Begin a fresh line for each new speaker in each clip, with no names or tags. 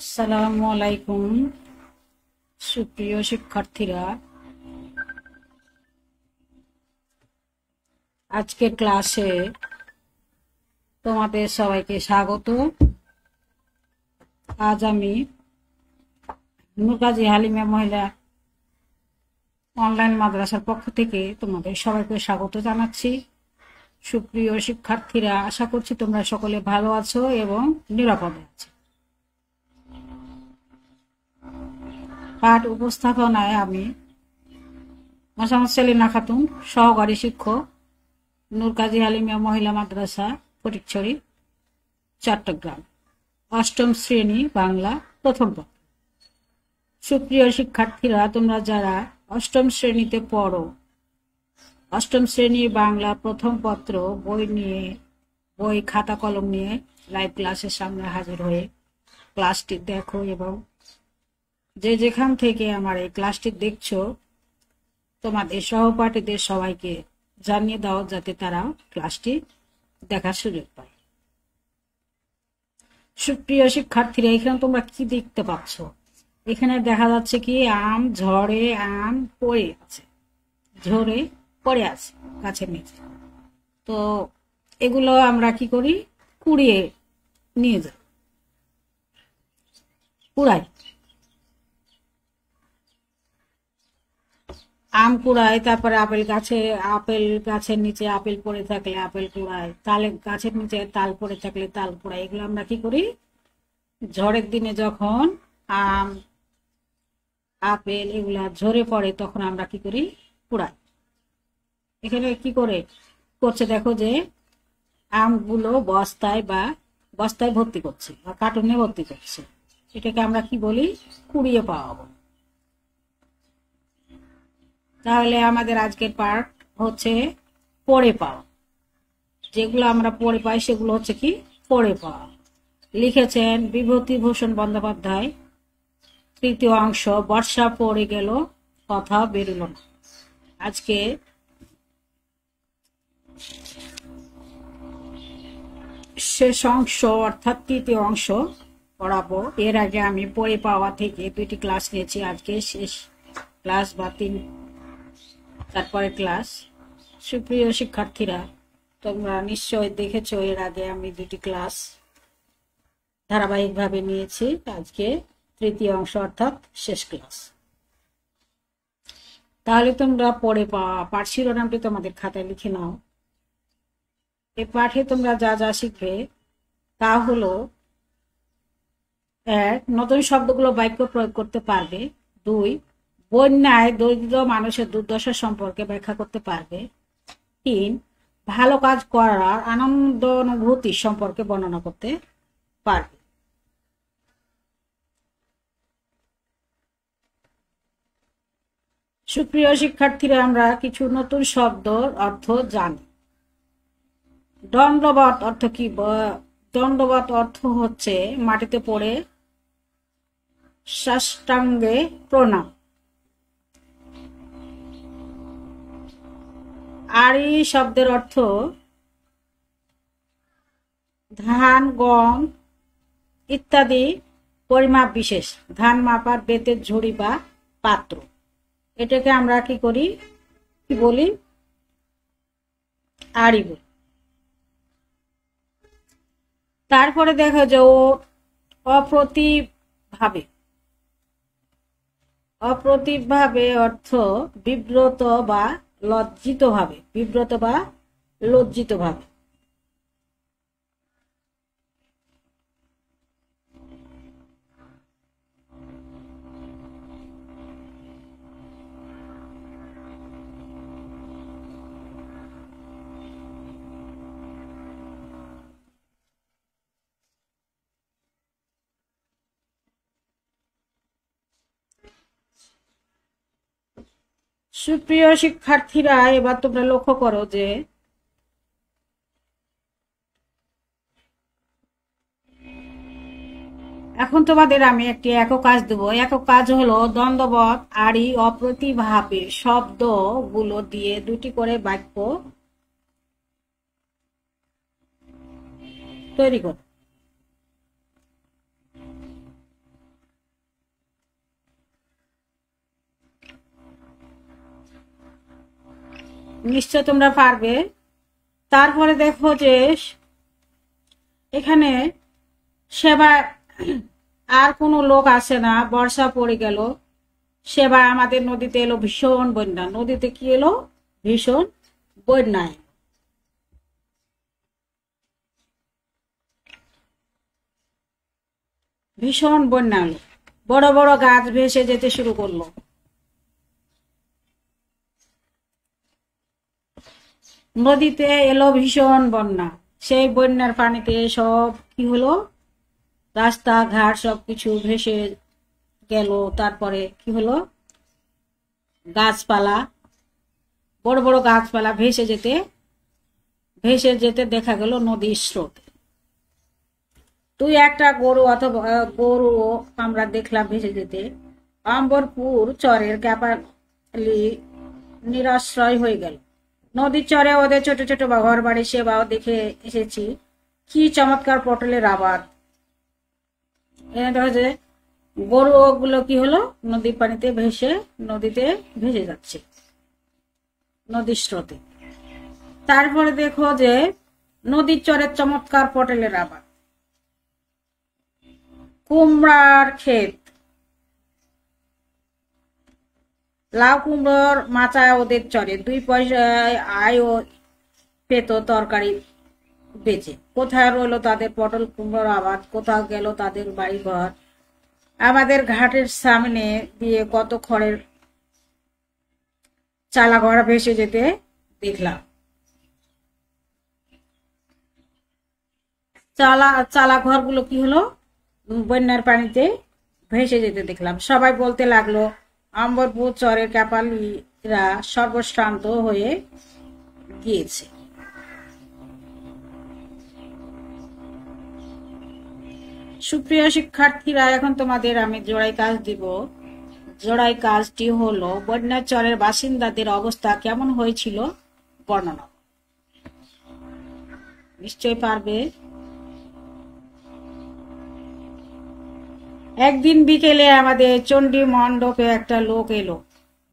আসসালামু আলাইকুম সুপ্রিয় শিক্ষার্থীরা, আজকের ক্লাসে তোমাদের সবাইকে স্বাগত। আজ আমি নুরকাজি হালিমা মহিলা অনলাইন মাদ্রাসার পক্ষ থেকে তোমাদের সবাইকে স্বাগত জানাচ্ছি। সুপ্রিয় শিক্ষার্থীরা, আশা করছি তোমরা সকলে ভালো আছো এবং নিরাপদে আছো। পাঠ উপস্থাপনায় আমি মোসাম্মদ সেলিনা খাতুন, সহকারী শিক্ষক, নুরকাজি হালিমা মহিলা মাদ্রাসা, ফটিকছড়ি, চট্টগ্রাম, অষ্টম শ্রেণী বাংলা প্রথম পত্র। সুপ্রিয় শিক্ষার্থীরা, তোমরা যারা অষ্টম শ্রেণীতে পড়ো, অষ্টম শ্রেণী বাংলা প্রথম পত্র বই খাতা কলম নিয়ে লাইভ ক্লাসের সামনে হাজির হয়ে ক্লাসটি দেখো এবং যে যেখান থেকে আমার এই ক্লাসটি দেখছো তোমাদের সহপাঠীদের সবাইকে জানিয়ে দাও যাতে তারা ক্লাসটি দেখার সুযোগ পায়। সুপ্রিয় শিক্ষার্থীরা, এখানে তোমরা কি দেখতে পাচ্ছ? এখানে দেখা যাচ্ছে কি আম ঝড়ে আম পড়ে আছে, ঝরে পড়ে আছে গাছের নিচে। তো এগুলো আমরা কি করি? কুড়িয়ে নিয়ে যাই, কুড়াই, আম কুড়াই। তারপরে আপেল গাছের নিচে আপেল পড়ে থাকলে আপেল কুড়াই, তাল গাছের নিচে তাল পড়ে থাকলে তাল কুড়াই। এগুলো আমরা কি করি? ঝড়ের দিনে যখন আম আপেল এগুলা ঝরে পড়ে তখন আমরা কি করি? কুড়াই। এখানে কি করছে দেখো, যে আমগুলো বস্তায় ভর্তি করছে বা কার্টুনে ভর্তি করছে। এটাকে আমরা কি বলি? কুড়িয়ে পাওয়া। তাহলে আমাদের আজকের পাঠ হচ্ছে পড়ে পাওয়া। যেগুলো আমরা পড়ে পাই সেগুলো হচ্ছে কি? পড়ে পাওয়া। লিখেছেন বিভূতিভূষণ বন্দ্যোপাধ্যায়। তৃতীয় অংশ, বর্ষা পড়ে গেল কথা বেরোল না। আজকে শেষ অংশ অর্থাৎ তৃতীয় অংশ পড়াবো। এর আগে আমি পড়ে পাওয়া থেকে 2টি ক্লাস নিয়েছি। আজকে শেষ ক্লাস বা তারপরে ক্লাস। সুপ্রিয় শিক্ষার্থীরা, তোমরা নিশ্চয় দেখেছো এর আগে আমি 2টি ক্লাস ধারাবাহিকভাবে নিয়েছি। আজকে তৃতীয় অংশ অর্থাৎ শেষ ক্লাস। তাহলে তোমরা পড়ে পাওয়া পাঠ শিরোনামটি তোমাদের খাতায় লিখে নাও। এই পাঠে তোমরা যা যা শিখবে তা হলো: 1. নতুন শব্দগুলো বাক্য প্রয়োগ করতে পারবে। 2. বন্যায় দরিদ্র মানুষের দুর্দশা সম্পর্কে ব্যাখ্যা করতে পারবে। 3. ভালো কাজ করার আনন্দ অনুভূতি সম্পর্কে বর্ণনা করতে পারবে। সুপ্রিয় শিক্ষার্থীরা, আমরা কিছু নতুন শব্দর অর্থ জানি। দণ্ডবত অর্থ কি? দণ্ডবত অর্থ হচ্ছে মাটিতে পড়ে সাষ্টাঙ্গে প্রণাম। আড়ি শব্দের অর্থ ধান, গম ইত্যাদি পরিমাপ বিশেষ, ধান মাপার বেতের ঝুড়ি বা পাত্র। এটাকে আমরা কি বলি? আড়ি বলি। তারপরে দেখো যে অপ্রতিভভাবে অর্থ বিব্রত বা লজ্জিত ভাবে। সুপ্রিয় শিক্ষার্থীরা, এবার তোমরা লক্ষ্য করো যে এখন তোমাদের আমি একটি একক কাজ দেব। একক কাজ হলো দ্বন্দ্ববত আড়ি অপ্রতিভাবে শব্দগুলো দিয়ে 2টি করে বাক্য তৈরি করো। নিশ্চয় তোমরা পারবে। তারপরে দেখো যে এখানে সেবা আর কোনো লোক আসে না, বর্ষা পড়ে গেল, সেবা আমাদের নদীতে এলো ভীষণ বন্যা। নদীতে কি এলো? ভীষণ বন্যায়। ভীষণ বন্যা এলো, বড় বড় গাছ ভেসে যেতে শুরু করলো। নদীতে এলো ভীষণ বন্যা। সেই বন্যার পানিতে সব কি হলো? রাস্তাঘাট সবকিছু ভেসে গেল। তারপরে কি হলো? গাছপালা, বড় বড় গাছপালা ভেসে যেতে দেখা গেল নদীর স্রোত। তুই একটা গরু অথবা গরু আমরা দেখলাম ভেসে যেতে। অম্বরপুর চরের ক্যাপালি নিরাশ্রয় হয়ে গেল। নদীর চরে ওদের ছোট ছোট ঘর বাড়ি সেবাও দেখে এসেছি। কি চমৎকার পটলের আবাদ। এখানে দেখা যায় গরু গুলো কি হলো? নদীর পানিতে নদীতে ভেসে যাচ্ছে নদীর স্রোতে। তারপরে দেখো যে নদীর চরের চমৎকার পটলের আবাদ, কুমড়ার ক্ষেত, লাউ কুমড়োর মাচা ওদের চরে। 2 পয়সায় আয়ও পেত তরকারি বেচে। কোথায় রইলো তাদের পটল কুমড়োর আবাদ? কোথাও গেল তাদের বাড়ি ঘর? আমাদের ঘাটের সামনে দিয়ে কত খড়ের চালা ঘর ভেসে যেতে দেখলাম। চালা ঘরগুলো কি হলো? বন্যার পানিতে ভেসে যেতে দেখলাম। সবাই বলতে লাগলো অম্বরপুর চরের ক্যাপালিরা সর্বশ্রান্ত হয়ে গিয়েছে। সুপ্রিয় শিক্ষার্থীরা, এখন তোমাদের আমি জোড়াই কাজ দিব। জোড়াই কাজটি হলো বন্যার চরের বাসিন্দাদের অবস্থা কেমন হয়েছিল বর্ণনা। নিশ্চয় পারবে। একদিন বিকেলে আমাদের চণ্ডী মণ্ডপে একটা লোক এলো।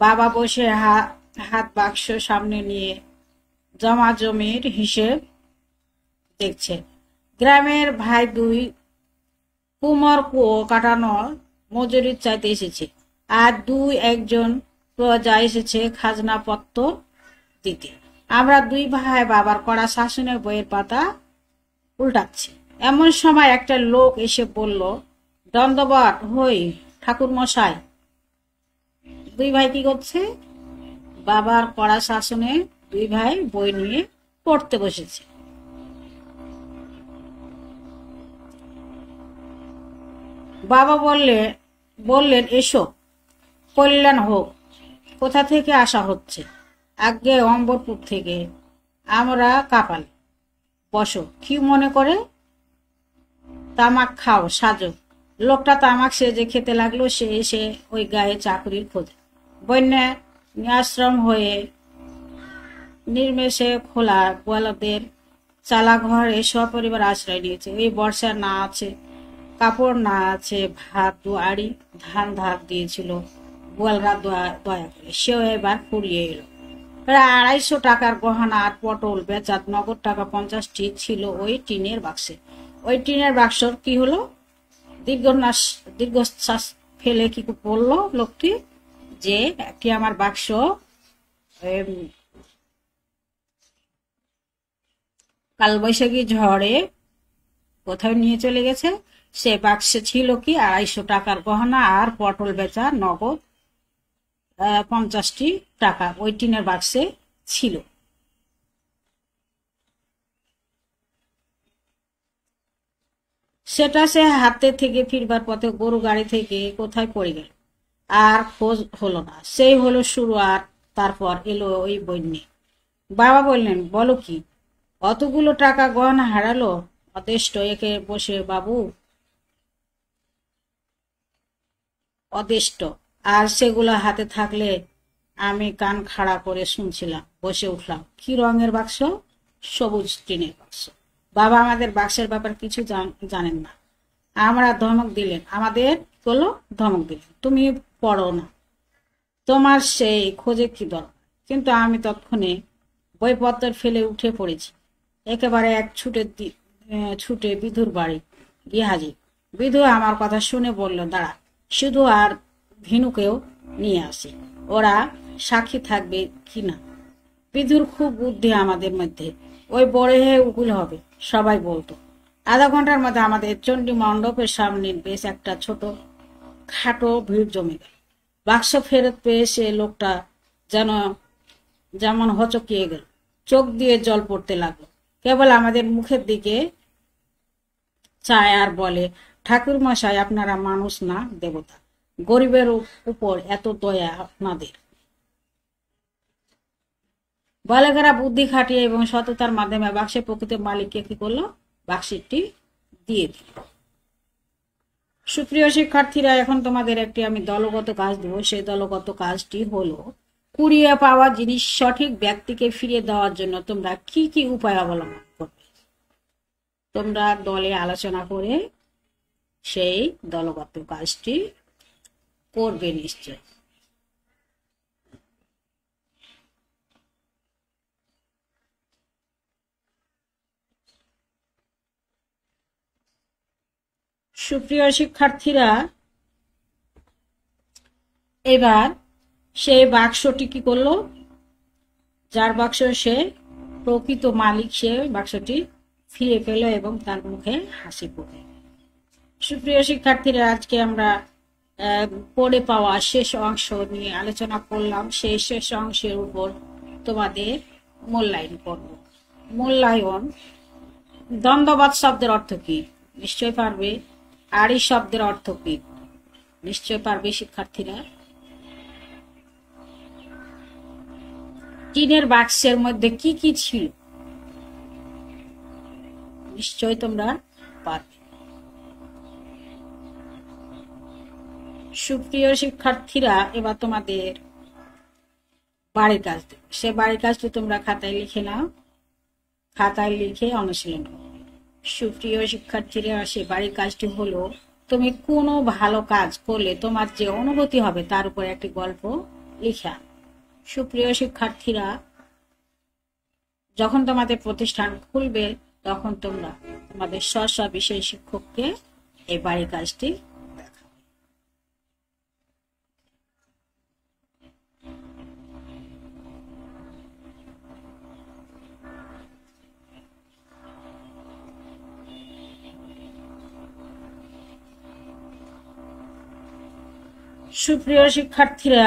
বাবা বসে হাত বাক্স সামনে নিয়ে জমা জমির হিসেব দেখছে। গ্রামের ভাই 2 কুমোর কুয়ো কাটানোর মজুরি চাইতে এসেছে, আর 2-1 প্রজা এসেছে খাজনা পত্র দিতে। আমরা 2 ভাই বাবার কড়া শাসনের বইয়ের পাতা উল্টাচ্ছি। এমন সময় একটা লোক এসে বলল, দণ্ডবত হই ঠাকুর মশাই। 2 ভাই কি করছে? বাবার কড়া শাসনে 2 ভাই বই নিয়ে পড়তে বসেছে। বাবা বললেন এসো, কল্যাণ হোক। কোথা থেকে আসা হচ্ছে? আগে অম্বরপুর থেকে। আমরা কাপালি। বসো, কি মনে করে? তামাক খাও, সাজো। লোকটা তামাক সেজে খেতে লাগলো। সে এসে ওই গায়ে চাকরির খোঁজে। বন্যা নিরাশ্রম হয়ে নির্মেষে খোলা গোয়ালদের চালাঘরে সপরিবার আশ্রয় নিয়েছে। এই বর্ষা না আছে কাপড়, না আছে ভাত, 2 আড়ি ধান ধার দিয়েছিল গোয়ালরা দয়া করে। সেও এবার ফুরিয়ে এলো। প্রায় 250 টাকার গহনা আর পটল বেচাত নগদ টাকা 50টি ছিল ওই টিনের বাক্সে। ওই টিনের বাক্সর কি হলো? দীর্ঘশ্বাস ফেলে কি বললো লোকটি যে একটি আমার বাক্স কালবৈশাখী ঝড়ে কোথাও নিয়ে চলে গেছে। সে বাক্সে ছিল কি 250 টাকার গহনা আর পটল বেচা নগদ 50টি টাকা ওই টিনের বাক্সে ছিল। সেটা সে হাতে থেকে ফিরবার পথে গরু গাড়ি থেকে কোথায় পড়ে গেল, আর খোঁজ হলো না। সেই হলো শুরু। আর তারপর এলো ওই বন্যে। বাবা বললেন, বলো কি? অতগুলো টাকা গহনা হারালো? অদেষ্ট একে বসে বাবু, অদেষ্ট। আর সেগুলো হাতে থাকলে আমি কান খাড়া করে শুনছিলাম। বসে উঠলাম। কি রঙের বাক্স? সবুজ টিনের বাক্স। বাবা আমাদের বাক্সের ব্যাপার কিছু জানেন না। আমরা ধমক দিলেন, আমাদের বলো ধমক দিলেন, তুমি পড়ো না, তোমার সেই খোঁজে কি দরকার? কিন্তু আমি তৎক্ষণে বইপত্র ফেলে উঠে পড়েছি। একেবারে এক ছুটে বিধুর বাড়ি গিয়ে হাজির। বিধু আমার কথা শুনে বলল, দাঁড়া, শুধু আর ভিনুকেও নিয়ে আসি, ওরা সাক্ষী থাকবে কিনা। বিধুর খুব বুদ্ধি আমাদের মধ্যে, ওই বড় হয়ে উকুল হবে সবাই বলতো। আধা ঘন্টার মধ্যে আমাদের চণ্ডী মণ্ডপের সামনে বেশ একটা ছোট খাটো ভিড় জমে গেল। বাক্স ফেরত পেয়ে সে লোকটা যেন যেমন হচকিয়ে গেল, চোখ দিয়ে জল পড়তে লাগলো। কেবল আমাদের মুখের দিকে চায় আর বলে, ঠাকুর মশাই, আপনারা মানুষ না দেবতা, গরিবের উপর এত দয়া আপনাদের। বালকেরা বুদ্ধি খাটিয়ে এবং সততার মাধ্যমে বাক্সের প্রকৃত মালিককে কি করলো, বাক্সটি দিয়ে দিল। সুপ্রিয় শিক্ষার্থীরা, এখন তোমাদের একটি আমি দলগত কাজ দেবো। সেই দলগত কাজটি হলো, কুড়িয়ে পাওয়া জিনিস সঠিক ব্যক্তিকে ফিরিয়ে দেওয়ার জন্য তোমরা কি কি উপায় অবলম্বন করবে। তোমরা দলে আলোচনা করে সেই দলগত কাজটি করবে নিশ্চয়। সুপ্রিয় শিক্ষার্থীরা, এবার সেই বাক্সটি কি করলো, যার বাক্স সে প্রকৃত মালিক, সে বাক্সটি ফিরে পেল এবং তার মুখে হাসি পড়ে। সুপ্রিয় শিক্ষার্থীরা, আজকে আমরা পড়ে পাওয়া শেষ অংশ নিয়ে আলোচনা করলাম। সেই শেষ অংশের উপর তোমাদের মূল্যায়ন করব। মূল্যায়ন, দ্বন্দ্ববাদ শব্দের অর্থ কি নিশ্চয় পারবে। আর এই শব্দের অর্থ কি নিশ্চয় পারবে শিক্ষার্থীরা। টিনের বাক্সের মধ্যে কি কি ছিল নিশ্চয় তোমরা পারবে। সুপ্রিয় শিক্ষার্থীরা, এবার তোমাদের বাড়ির কাজ দেব। সে বাড়ির কাজটি তোমরা খাতায় লিখে নাও, খাতায় লিখে অনুশীলন করো। সুপ্রিয় শিক্ষার্থীরা, সে বাড়ির কাজটি হলো, তুমি কোনো ভালো কাজ করলে তোমার যে অনুভূতি হবে তার উপর একটি গল্প লিখা। সুপ্রিয় শিক্ষার্থীরা, যখন তোমাদের প্রতিষ্ঠান খুলবে তখন তোমরা তোমাদের স্ব বিষয় শিক্ষককে এই বাড়ির কাজটি দেখাবে। সুপ্রিয় শিক্ষার্থীরা,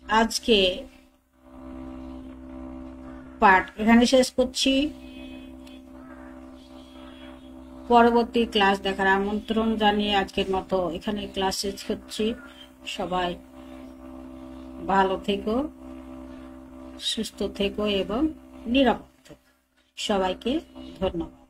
আজকে পাঠ এখানে শেষ করছি। পরবর্তী ক্লাস দেখার আমন্ত্রণ জানিয়ে আজকের মতো এখানে ক্লাস শেষ করছি। সবাই ভালো থেকো, সুস্থ থেকো এবং নিরাপদ থেকো। সবাইকে ধন্যবাদ।